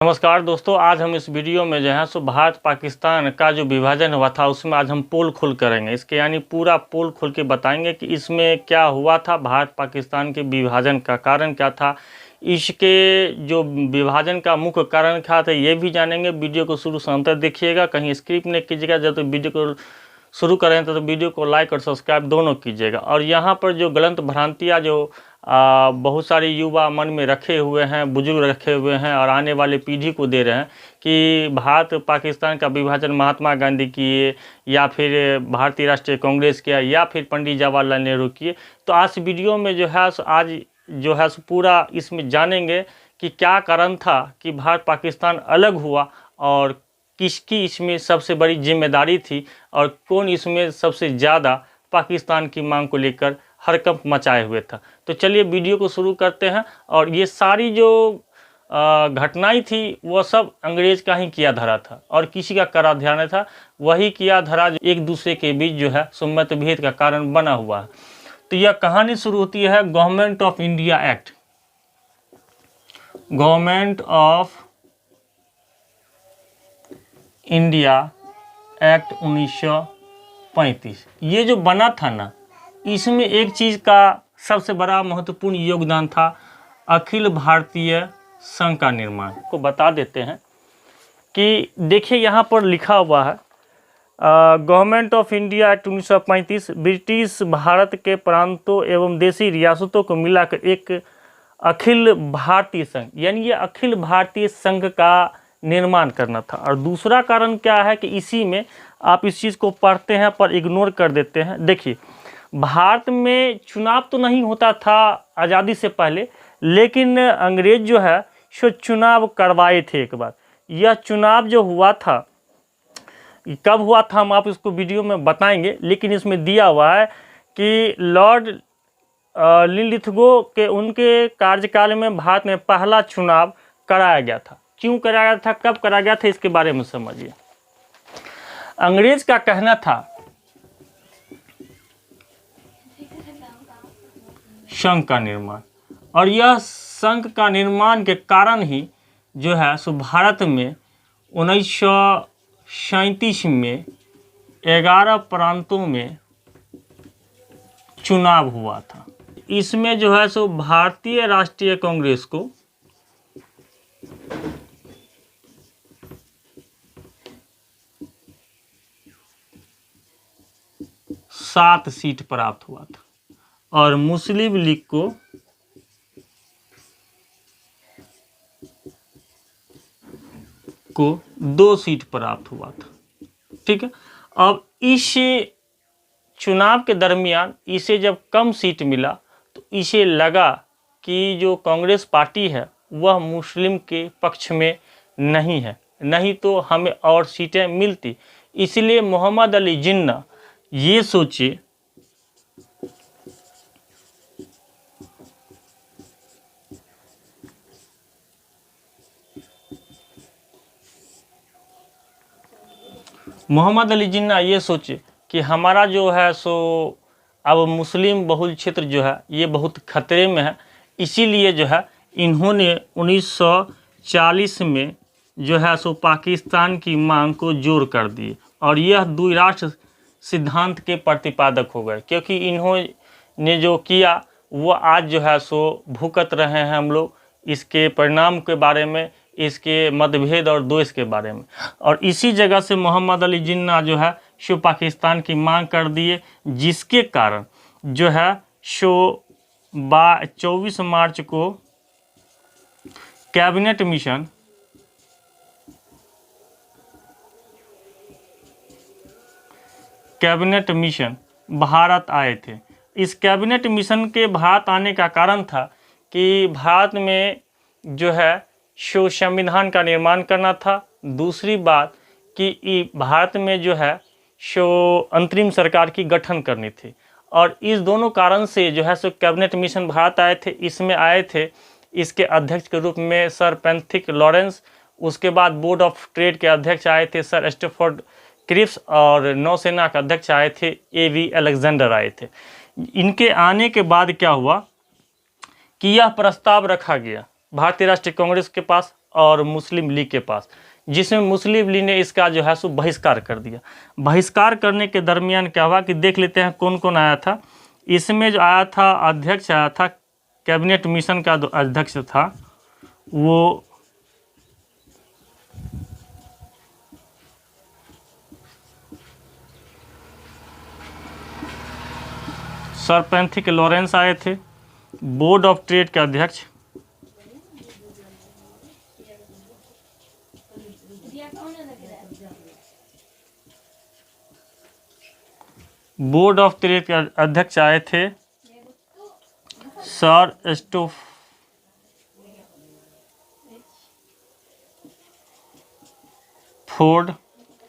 नमस्कार दोस्तों, आज हम इस वीडियो में जो है सो भारत पाकिस्तान का जो विभाजन हुआ था उसमें आज हम पोल खोल करेंगे। इसके यानी पूरा पोल खोल के बताएंगे कि इसमें क्या हुआ था, भारत पाकिस्तान के विभाजन का कारण क्या था, इसके जो विभाजन का मुख्य कारण क्या था ये भी जानेंगे। वीडियो को शुरू से अंत तक देखिएगा, कहीं स्किप नहीं कीजिएगा। जब तो वीडियो को शुरू करें तो वीडियो को लाइक और सब्सक्राइब दोनों कीजिएगा। और यहाँ पर जो गलत भ्रांतियाँ जो बहुत सारे युवा मन में रखे हुए हैं, बुजुर्ग रखे हुए हैं और आने वाले पीढ़ी को दे रहे हैं कि भारत पाकिस्तान का विभाजन महात्मा गांधी किए या फिर भारतीय राष्ट्रीय कांग्रेस किया या फिर पंडित जवाहरलाल नेहरू किए। तो आज वीडियो में जो है आज जो है पूरा इसमें जानेंगे कि क्या कारण था कि भारत पाकिस्तान अलग हुआ और किसकी इसमें सबसे बड़ी जिम्मेदारी थी और कौन इसमें सबसे ज़्यादा पाकिस्तान की मांग को लेकर हरकंप मचाए हुए था। तो चलिए वीडियो को शुरू करते हैं। और ये सारी जो घटनाएं थी वो सब अंग्रेज का ही किया धरा था और किसी का कराधान था, वही किया धरा जो एक दूसरे के बीच जो है सो मतभेद का कारण बना हुआ है। तो यह कहानी शुरू होती है government of India act, government of India act 1935। ये जो बना था ना, इसमें एक चीज़ का सबसे बड़ा महत्वपूर्ण योगदान था, अखिल भारतीय संघ का निर्माण। को बता देते हैं कि देखिए यहाँ पर लिखा हुआ है government of India act 1935 British Bharat के प्रांतों एवं देशी रियासतों को मिलाकर एक अखिल भारतीय संघ, यानी ये अखिल भारतीय संघ का निर्माण करना था। और दूसरा कारण क्या है कि इसी में आप इस चीज़ को पढ़ते हैं पर इग्नोर कर देते हैं। देखिए, भारत में चुनाव तो नहीं होता था आज़ादी से पहले, लेकिन अंग्रेज जो है सो चुनाव करवाए थे एक बार। यह चुनाव जो हुआ था कब हुआ था हम आप इसको वीडियो में बताएंगे, लेकिन इसमें दिया हुआ है कि लॉर्ड लिनलिथगो के उनके कार्यकाल में भारत में पहला चुनाव कराया गया था। क्यों कराया गया था, कब कराया गया था, इसके बारे में समझिए। अंग्रेज का कहना था संघ का निर्माण, और यह संघ का निर्माण के कारण ही जो है सो भारत में 1937 में 11 प्रांतों में चुनाव हुआ था। इसमें जो है सो भारतीय राष्ट्रीय कांग्रेस को 7 सीट प्राप्त हुआ था और मुस्लिम लीग को 2 सीट प्राप्त हुआ था। ठीक है, अब इस चुनाव के दरमियान इसे जब कम सीट मिला तो इसे लगा कि जो कांग्रेस पार्टी है वह मुस्लिम के पक्ष में नहीं है, नहीं तो हमें और सीटें मिलती। इसलिए मोहम्मद अली जिन्ना ये सोचे कि हमारा जो है सो अब मुस्लिम बहुल क्षेत्र जो है ये बहुत खतरे में है। इसीलिए जो है इन्होंने 1940 में जो है सो पाकिस्तान की मांग को जोर कर दिए और यह द्विराष्ट्र सिद्धांत के प्रतिपादक हो गए, क्योंकि इन्होंने जो किया वो आज जो है सो भुगत रहे हैं हम लोग इसके परिणाम के बारे में, इसके मतभेद और द्वेष के बारे में। और इसी जगह से मोहम्मद अली जिन्ना जो है सो पाकिस्तान की मांग कर दिए, जिसके कारण जो है सो 24 मार्च को कैबिनेट मिशन भारत आए थे। इस कैबिनेट मिशन के भारत आने का कारण था कि भारत में जो है सो संविधान का निर्माण करना था। दूसरी बात कि भारत में जो है सो अंतरिम सरकार की गठन करनी थी। और इस दोनों कारण से जो है सो कैबिनेट मिशन भारत आए थे। इसमें आए थे इसके अध्यक्ष के रूप में सर पैंथिक लॉरेंस, उसके बाद बोर्ड ऑफ ट्रेड के अध्यक्ष आए थे सर स्टैफोर्ड क्रिप्स और नौसेना के अध्यक्ष आए थे A.V. अलेक्जेंडर आए थे। इनके आने के बाद क्या हुआ कि यह प्रस्ताव रखा गया भारतीय राष्ट्रीय कांग्रेस के पास और मुस्लिम लीग के पास, जिसमें मुस्लिम लीग ने इसका जो है सो बहिष्कार कर दिया। बहिष्कार करने के दरमियान क्या हुआ कि देख लेते हैं कौन कौन आया था। इसमें जो आया था, अध्यक्ष आया था, कैबिनेट मिशन का जो अध्यक्ष था वो सर पैंथिक लॉरेंस आए थे। बोर्ड ऑफ ट्रेड के अध्यक्ष बोर्ड ऑफ ट्रेड के अध्यक्ष आए थे सर स्टैफोर्ड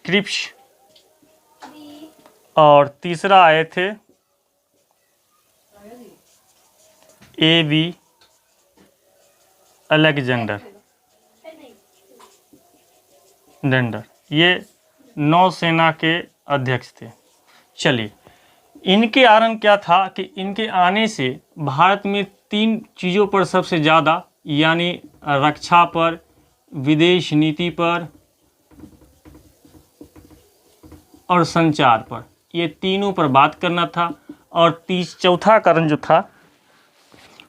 क्रिप्स, और तीसरा आए थे A.V. अलेक्जेंडर। ये नौसेना के अध्यक्ष थे। चलिए, इनके कारण क्या था कि इनके आने से भारत में 3 चीज़ों पर सबसे ज़्यादा, यानी रक्षा पर, विदेश नीति पर और संचार पर, ये तीनों पर बात करना था। और चौथा कारण जो था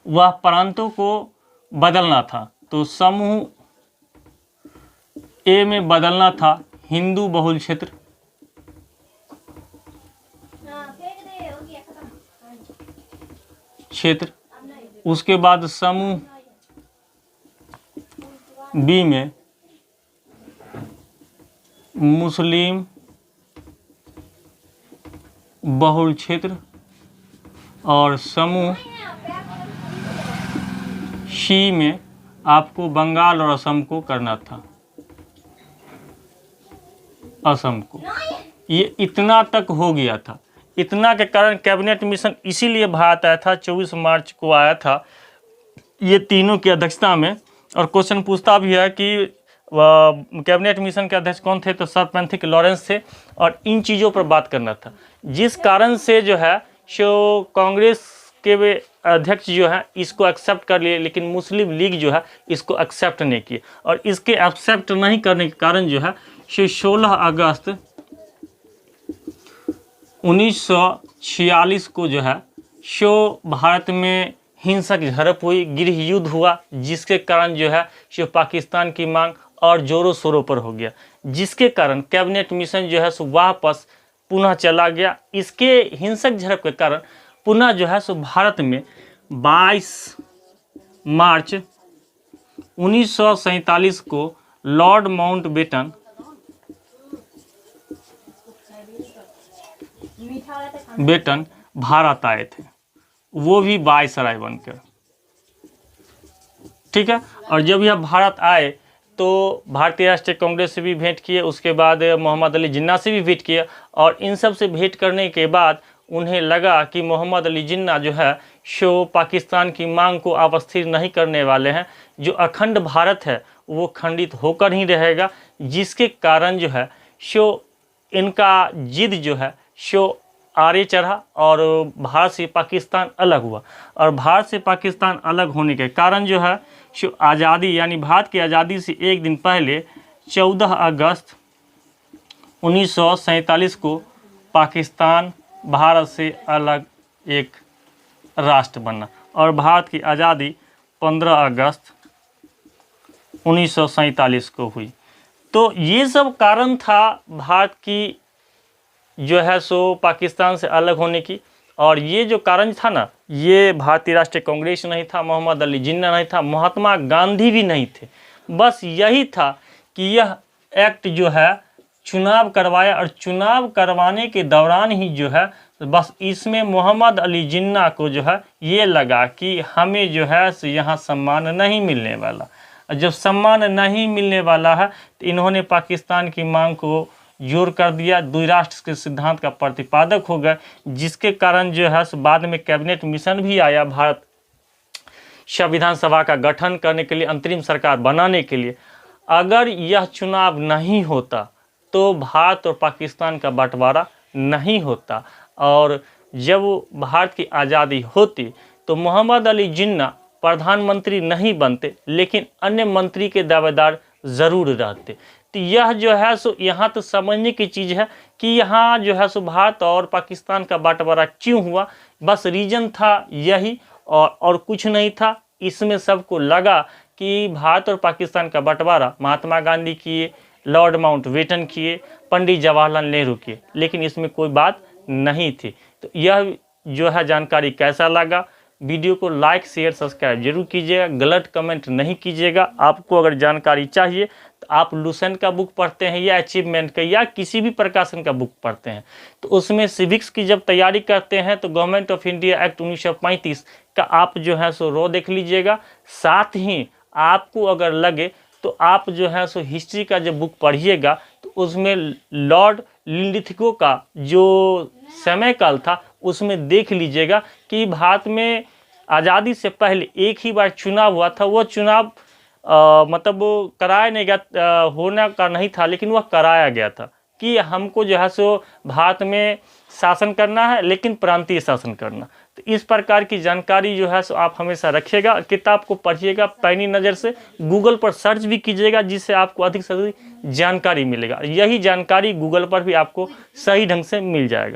वह प्रांतों को बदलना था। तो समूह ए में बदलना था हिंदू बहुल क्षेत्र, उसके बाद समूह बी में मुस्लिम बहुल क्षेत्र, और समूह सी में आपको बंगाल और असम को करना था, असम को। ये इतना तक हो गया था। इतना के कारण कैबिनेट मिशन इसीलिए भारत आया था, 24 मार्च को आया था ये तीनों की अध्यक्षता में। और क्वेश्चन पूछता भी है कि कैबिनेट मिशन के अध्यक्ष कौन थे, तो सर पैंथिक लॉरेंस थे। और इन चीज़ों पर बात करना था, जिस कारण से जो है सो कांग्रेस के अध्यक्ष जो है इसको एक्सेप्ट कर लिए, लेकिन मुस्लिम लीग जो है इसको एक्सेप्ट नहीं किए। और इसके एक्सेप्ट नहीं करने के कारण जो है 16 अगस्त 1946 को जो है सो भारत में हिंसक झड़प हुई, गृह युद्ध हुआ, जिसके कारण जो है सो पाकिस्तान की मांग और जोरों शोरों पर हो गया, जिसके कारण कैबिनेट मिशन जो है सो वापस पुनः चला गया। इसके हिंसक झड़प के कारण पुनः जो है सो भारत में 22 मार्च 1947 को लॉर्ड माउंटबेटन भारत आए थे, वो भी वायसराय बनकर। ठीक है। और जब यह भारत आए तो भारतीय राष्ट्रीय कांग्रेस से भी भेंट किए, उसके बाद मोहम्मद अली जिन्ना से भी भेंट किया। और इन सब से भेंट करने के बाद उन्हें लगा कि मोहम्मद अली जिन्ना जो है सो पाकिस्तान की मांग को आप स्थिर नहीं करने वाले हैं। जो अखंड भारत है वो खंडित होकर ही रहेगा, जिसके कारण जो है सो इनका जिद जो है सो आगे चढ़ा और भारत से पाकिस्तान अलग हुआ। और भारत से पाकिस्तान अलग होने के कारण जो है सो आज़ादी, यानी भारत की आज़ादी से एक दिन पहले 14 अगस्त 1947 को पाकिस्तान भारत से अलग एक राष्ट्र बना। और भारत की आज़ादी 15 अगस्त 1947 को हुई। तो ये सब कारण था भारत की जो है सो पाकिस्तान से अलग होने की। और ये जो कारण था ना, ये भारतीय राष्ट्रीय कांग्रेस नहीं था, मोहम्मद अली जिन्ना नहीं था, महात्मा गांधी भी नहीं थे। बस यही था कि यह एक्ट जो है चुनाव करवाया, और चुनाव करवाने के दौरान ही जो है बस इसमें मोहम्मद अली जिन्ना को जो है ये लगा कि हमें जो है यहाँ सम्मान नहीं मिलने वाला। जब सम्मान नहीं मिलने वाला है तो इन्होंने पाकिस्तान की मांग को जोर कर दिया, द्विराष्ट्र के सिद्धांत का प्रतिपादक हो गए, जिसके कारण जो है बाद में कैबिनेट मिशन भी आया भारत संविधान सभा का गठन करने के लिए, अंतरिम सरकार बनाने के लिए। अगर यह चुनाव नहीं होता तो भारत और पाकिस्तान का बंटवारा नहीं होता। और जब भारत की आज़ादी होती तो मोहम्मद अली जिन्ना प्रधानमंत्री नहीं बनते, लेकिन अन्य मंत्री के दावेदार ज़रूर रहते। तो यह जो है सो यहाँ तो समझने की चीज़ है कि यहाँ जो है सो भारत और पाकिस्तान का बंटवारा क्यों हुआ, बस रीजन था यही और कुछ नहीं था। इसमें सबको लगा कि भारत और पाकिस्तान का बंटवारा महात्मा गांधी किए, लॉर्ड माउंटबेटन किए, पंडित जवाहरलाल नेहरू किए, लेकिन इसमें कोई बात नहीं थी। तो यह जो है जानकारी कैसा लगा, वीडियो को लाइक शेयर सब्सक्राइब जरूर कीजिएगा, गलत कमेंट नहीं कीजिएगा। आपको अगर जानकारी चाहिए तो आप लुसेंट का बुक पढ़ते हैं या अचीवमेंट का या किसी भी प्रकाशन का बुक पढ़ते हैं, तो उसमें सिविक्स की जब तैयारी करते हैं तो गवर्नमेंट ऑफ इंडिया एक्ट 1935 का आप जो है सो रो देख लीजिएगा। साथ ही आपको अगर लगे तो आप जो है सो हिस्ट्री का जब बुक पढ़िएगा तो उसमें लॉर्ड लिंलिथगो का जो समय काल था उसमें देख लीजिएगा कि भारत में आज़ादी से पहले एक ही बार चुनाव हुआ था। वो चुनाव मतलब कराया नहीं गया, होना का नहीं था, लेकिन वह कराया गया था कि हमको जो है सो भारत में शासन करना है, लेकिन प्रांतीय शासन करना। तो इस प्रकार की जानकारी जो है सो आप हमेशा रखिएगा, किताब को पढ़िएगा पैनी नज़र से, गूगल पर सर्च भी कीजिएगा, जिससे आपको अधिक से अधिक जानकारी मिलेगा। यही जानकारी गूगल पर भी आपको सही ढंग से मिल जाएगा।